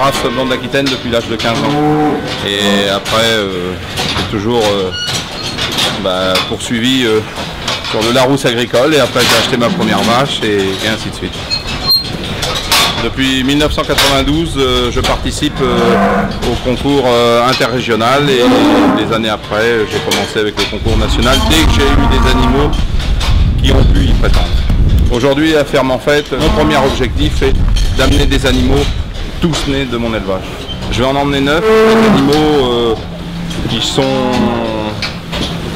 race blonde d'Aquitaine depuis l'âge de 15 ans. Et après, j'ai toujours poursuivi sur le Larousse agricole, et après j'ai acheté ma première vache et ainsi de suite. Depuis 1992, je participe au concours interrégional, et des années après, j'ai commencé avec le concours national dès que j'ai eu des animaux qui ont pu y prétendre. Aujourd'hui, la ferme en fait, mon premier objectif est d'amener des animaux tous nés de mon élevage. Je vais en emmener 9, des animaux qui sont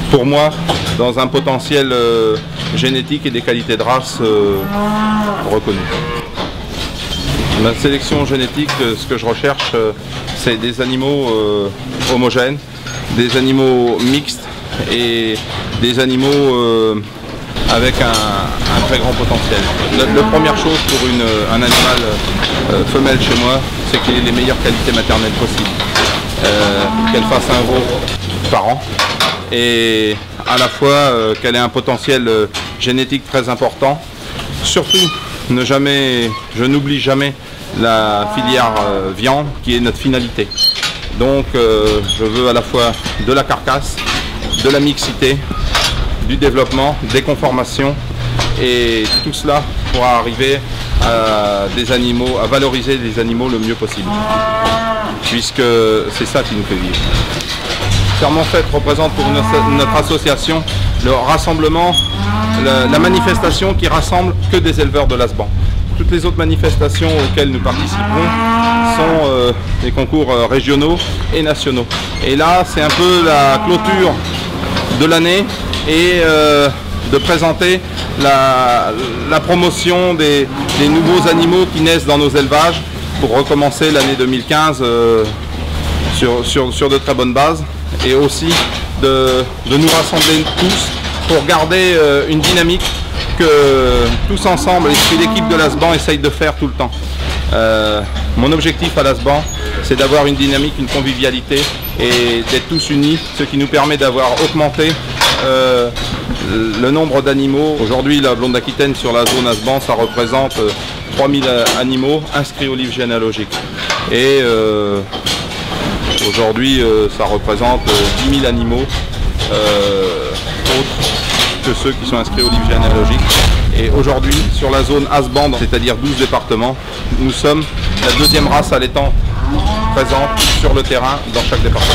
pour moi dans un potentiel génétique et des qualités de race reconnues. Ma sélection génétique, ce que je recherche, c'est des animaux homogènes, des animaux mixtes et des animaux avec un très grand potentiel. La première chose pour un animal femelle chez moi, c'est qu'il ait les meilleures qualités maternelles possibles. Qu'elle fasse un veau par an, et à la fois qu'elle ait un potentiel génétique très important. Surtout, je n'oublie jamais la filière viande qui est notre finalité. Donc je veux à la fois de la carcasse, de la mixité, du développement, des conformations, et tout cela pour arriver à valoriser les animaux le mieux possible, puisque c'est ça qui nous fait vivre. Ferme en fait représente pour notre association le rassemblement, la manifestation qui rassemble que des éleveurs de l'Asban. Toutes les autres manifestations auxquelles nous participerons sont des concours régionaux et nationaux. Et là, c'est un peu la clôture de l'année, et de présenter la promotion des nouveaux animaux qui naissent dans nos élevages pour recommencer l'année 2015 sur de très bonnes bases, et aussi de nous rassembler tous pour garder une dynamique que tous ensemble, et que l'équipe de l'Asban essaye de faire tout le temps. Mon objectif à l'Asban, c'est d'avoir une dynamique, une convivialité, et d'être tous unis, ce qui nous permet d'avoir augmenté le nombre d'animaux. Aujourd'hui, la blonde d'Aquitaine sur la zone Asban, ça représente 3000 animaux inscrits au livre généalogique. Et aujourd'hui, ça représente 10 000 animaux autres que ceux qui sont inscrits au livre généalogique. Et aujourd'hui, sur la zone Asban, c'est-à-dire 12 départements, nous sommes la deuxième race allaitant présente sur le terrain dans chaque département.